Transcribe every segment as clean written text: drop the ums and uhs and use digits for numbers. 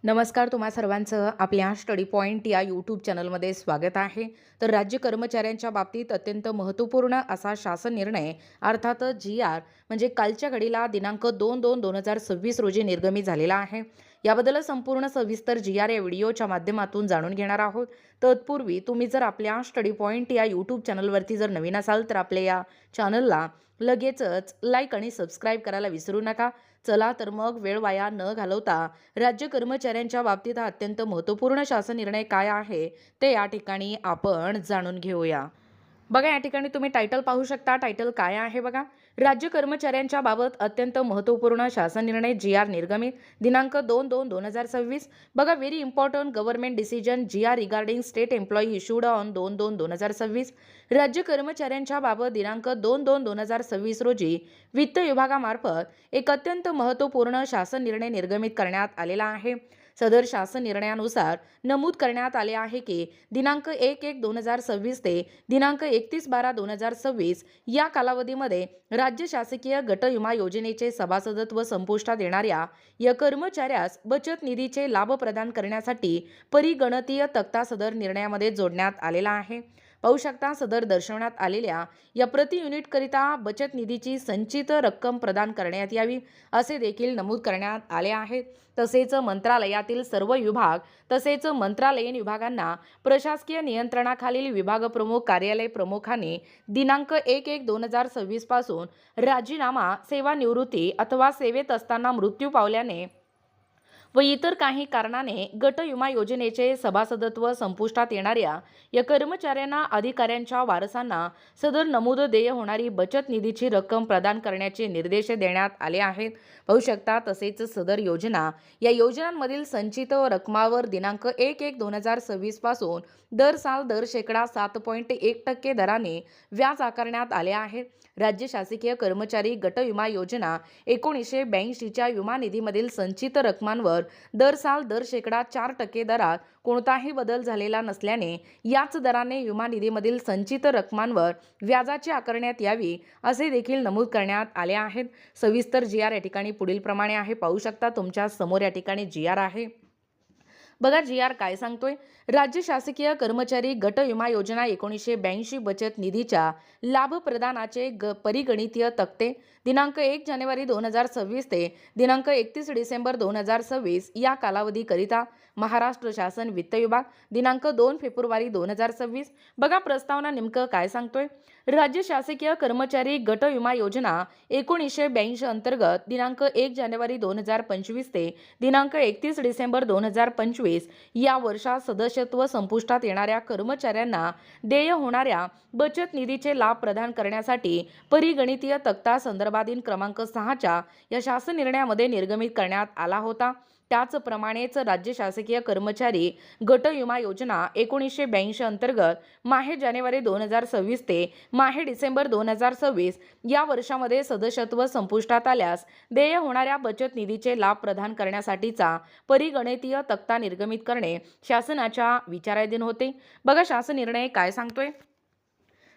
नमस्कार, तुम्हा सर्वांचं आपल्या स्टडी पॉइंट या यूट्यूब चॅनलमध्ये स्वागत आहे. तर राज्य कर्मचाऱ्यांच्या बाबतीत अत्यंत महत्त्वपूर्ण असा शासन निर्णय अर्थातच जी-आर म्हणजे कालच्या घडीला दिनांक 2/2/2026 रोजी निर्गमित झालेला आहे. याबद्दल संपूर्ण सविस्तर जी-आर या व्हिडिओच्या माध्यमातून जाणून घेणार आहोत. तत्पूर्वी तुम्ही जर आपल्या स्टडी पॉइंट या यूट्यूब चॅनलवरती जर नवीन असाल तर आपल्या या चॅनलला लगेचच लाईक आणि सबस्क्राईब करायला विसरू नका. चला तर मग वेळ वाया न घालवता राज्य कर्मचाऱ्यांच्या बाबतीत हा अत्यंत महत्त्वपूर्ण शासन निर्णय काय आहे ते या ठिकाणी आपण जाणून घेऊया. बघा, या ठिकाणी तुम्ही टायटल पाहू शकता. टायटल काय आहे बघा, राज्य कर्मचाऱ्यांच्या बाबत अत्यंत महत्त्वपूर्ण शासन निर्णय जी-आर निर्गमित दिनांक 2/2/2026. बघा, very important government decision GR regarding state employee issued on 2/2/2026. राज्य कर्मचाऱ्यांच्या बाबत दिनांक 2/2/2026 रोजी वित्त विभागामार्फत एक अत्यंत महत्त्वपूर्ण शासन निर्णय निर्गमित करण्यात आलेला आहे. सदर शासन निर्णयानुसार नमूद करण्यात आले आहे की दिनांक 1/1/2026 ते दिनांक 31/12/2026 या कालावधीमध्ये राज्य शासकीय गट विमा योजनेचे सभासदत्व संपुष्टात येणाऱ्या या कर्मचाऱ्यास बचत निधीचे लाभ प्रदान करण्यासाठी परिगणतीय तक्ता सदर निर्णयामध्ये जोडण्यात आलेला आहे. पाहू शकता, सदर दर्शवण्यात आलेल्या या प्रति युनिटकरिता बचत निधीची संचित रक्कम प्रदान करण्यात यावी असे देखील नमूद करण्यात आले आहे. तसेच मंत्रालयातील सर्व विभाग तसेच मंत्रालयीन विभागांना प्रशासकीय नियंत्रणाखालील विभाग प्रमुख कार्यालय प्रमुखांनी दिनांक 1/1/2026 पासून राजीनामा, सेवानिवृत्ती अथवा सेवेत असताना मृत्यू पावल्याने व इतर काही कारणाने गट विमा योजनेचे सभासदत्व संपुष्टात येणाऱ्या या कर्मचाऱ्यांना अधिकाऱ्यांच्या वारसांना सदर नमूद देय होणारी बचत निधीची रक्कम प्रदान करण्याचे निर्देश देण्यात आले आहेत. पाहू शकता, तसेच सदर योजना या योजनांमधील संचित रकमावर दिनांक 1/1/2026 पासून दर साल दर शेकडा 7.1% दराने व्याज आकारण्यात आले आहे. राज्य शासकीय कर्मचारी गट विमा योजना 1982च्या विमा निधीमधील संचित रकमांवर दर साल दर शेकडा 4% दरात कोणताही बदल झालेला नसल्याने याच दराने विमा निधीमधील संचित रकमांवर व्याजाची आकारण्यात यावी असे देखील नमूद करण्यात आले आहेत. सविस्तर जी-आर या ठिकाणी पुढील प्रमाणे आहे. पाहू शकता, तुमच्या समोर या ठिकाणी जी-आर आहे. बघा, जी-आर काय सांगतोय. राज्य शासकीय कर्मचारी गट विमा योजना 1982 बचत निधीच्या लाभ प्रदानाचे परिगणितीय तक्ते दिनांक 1 जानेवारी 2026 ते दिनांक 31 डिसेंबर 2026 या कालावधीकरिता महाराष्ट्र शासन वित्त विभाग दिनांक 2 फेब्रुवारी 2026. बघा, प्रस्तावना नेमकं काय सांगतोय. राज्य शासकीय कर्मचारी गट विमा योजना 1982 अंतर्गत दिनांक 1 जानेवारी 2025 ते दिनांक 31 डिसेंबर 2025 या वर्षात सदस्यत्व संपुष्टात येणाऱ्या कर्मचाऱ्यांना देय होणाऱ्या बचत निधीचे लाभ प्रदान करण्यासाठी परिगणितीय तक्ता संदर्भाधीन क्रमांक 6च्या या शासन निर्णयामध्ये निर्गमित करण्यात आला होता. त्याचप्रमाणेच राज्य शासकीय कर्मचारी गट विमा योजना 1982 अंतर्गत माहे जानेवारी 2026 ते माहे डिसेंबर 2026 या वर्षामध्ये सदस्यत्व संपुष्टात आल्यास देय होणाऱ्या बचत निधीचे लाभ प्रदान करण्यासाठीचा परिगणितीय तक्ता निर्गमित करणे शासनाच्या विचाराधीन होते. बघा, शासन निर्णय काय सांगतोय.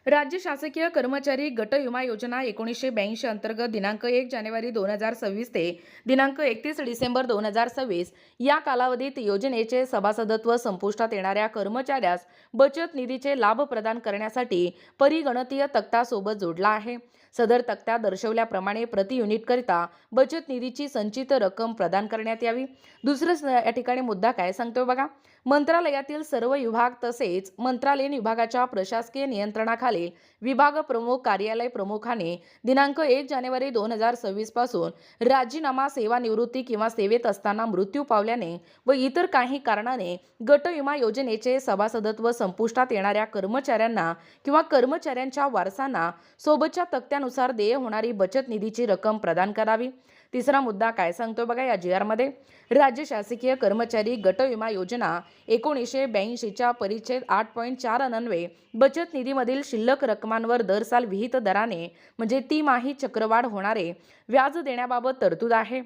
राज्य शासकीय कर्मचारी गट विमा योजना 1982 अंतर्गत दिनांक 1 जानेवारी 2026 ते दिनांक 31 डिसेंबर 2026 या कालावधीत योजनेचे सभासदत्व संपुष्टात येणाऱ्या कर्मचाऱ्यास बचत निधीचे लाभ प्रदान करण्यासाठी परिगणतीय तक्ता सोबत जोडला आहे. सदर तक्त्यात दर्शवल्याप्रमाणे प्रति युनिटकरिता बचत निधीची संचित रक्कम प्रदान करण्यात यावी. दुसरं या ठिकाणी मुद्दा काय सांगतोय बघा. मंत्रालयातील सर्व विभाग तसेच मंत्रालयीन विभागाच्या प्रशासकीय नियंत्रणाखाली विभाग प्रमुख कार्यालय प्रमुखाने दिनांक 1 जानेवारी 2026 पासून राजीनामा, सेवानिवृत्ती किंवा सेवेत असताना मृत्यू पावल्याने व इतर काही कारणाने गट विमा योजनेचे सभासदत्व संपुष्टात येणाऱ्या कर्मचाऱ्यांना किंवा कर्मचाऱ्यांच्या वारसांना सोबतच्या तक्त्यानुसार देय होणारी बचत निधीची रक्कम प्रदान करावी. तिसरा मुद्दा काय सांगतो बघा या जी-आर मध्ये. राज्य शासकीय कर्मचारी गट विमा योजना 1982च्या परिच्छेद 8.4 अन्वये बचत निधीमधील शिल्लक रकमांवर दर साल विहित दराने म्हणजे तिमाही चक्रवाढ होणारे व्याज देण्याबाबत तरतूद आहे.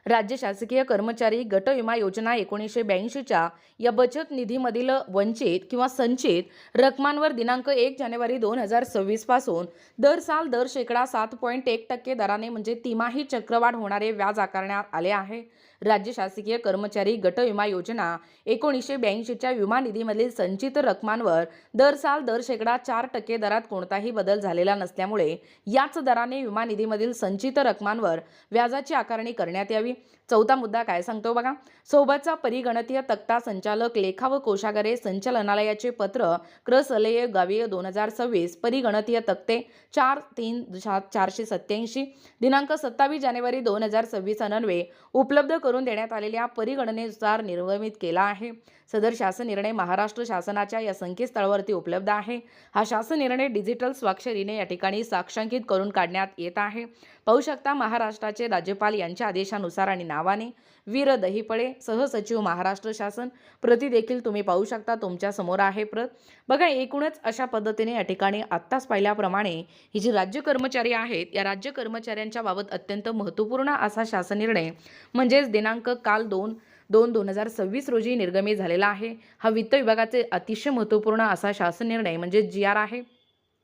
राज्य शासकीय कर्मचारी गट विमा योजना 1982च्या या बचत निधीमधील वंचित किंवा संचित रकमांवर दिनांक 1 जानेवारी 2026 पासून दर साल दर शेकडा 7.1% दराने म्हणजे तिमाही चक्रवाढ होणारे व्याज आकारण्यात आले आहे. राज्य शासकीय कर्मचारी गट विमा योजना 1982च्या विमा निधीमधील संचित रकमांवर दर 4% दरात कोणताही बदल झालेला नसल्यामुळे याच दराने विमा निधीमधील संचित रकमांवर व्याजाची आकारणी करण्यात यावी। चौथा मुद्दा काय सांगतो बघा, सोबतचा परिगणतीय तक्ता संचालक लेखा व कोषागारे संचालनालयाचे पत्र क्रसलय गावीय 2026 परिगणतीय तक्ते 43487 दिनांक 27 जानेवारी 2026 अन्वये उपलब्ध करून देण्यात आलेल्या परिगणनेनुसार निर्गमित केला आहे। सदर शासन निर्णय महाराष्ट्र शासनाच्या या संकेतस्थळावरती उपलब्ध आहे। हा शासन निर्णय डिजिटल स्वाक्षरीने या ठिकाणी साक्षांकित करून काढण्यात येत आहे। पाहू शकता महाराष्ट्राचे राज्यपाल यांच्या आदेशानुसार आणि नावाने वीर दहिपळे सहसचिव महाराष्ट्र शासन प्रति देखील तुम्ही पाहू शकता, तुमच्या समोर आहे प्रत। बघा एकूणच अशा पद्धतीने या ठिकाणी आत्ताच पाहिल्याप्रमाणे ही जी राज्य कर्मचारी आहेत या राज्य कर्मचाऱ्यांच्या बाबत अत्यंत महत्त्वपूर्ण असा शासन निर्णय म्हणजेच दिनांक काल 2/2/2026 रोजी निर्गमित झालेला आहे। हा वित्त विभागाचे अतिशय महत्त्वपूर्ण असा शासन निर्णय म्हणजे GR आहे।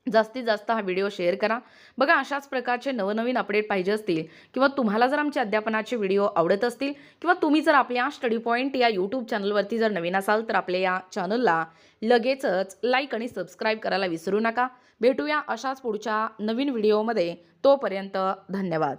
जास्तीत जास्त हा व्हिडिओ शेअर करा। बघा अशाच प्रकारचे नवनवीन अपडेट पाहिजे असतील किंवा तुम्हाला जर आमचे अध्यापनाचे व्हिडिओ आवडत असतील किंवा तुम्ही जर आपल्या स्टडी पॉइंट या यूट्यूब चॅनलवरती जर नवीन असाल तर आपल्या या चॅनलला लगेचच लाईक आणि सबस्क्राईब करायला विसरू नका। भेटूया अशाच पुढच्या नवीन व्हिडिओमध्ये, तोपर्यंत धन्यवाद।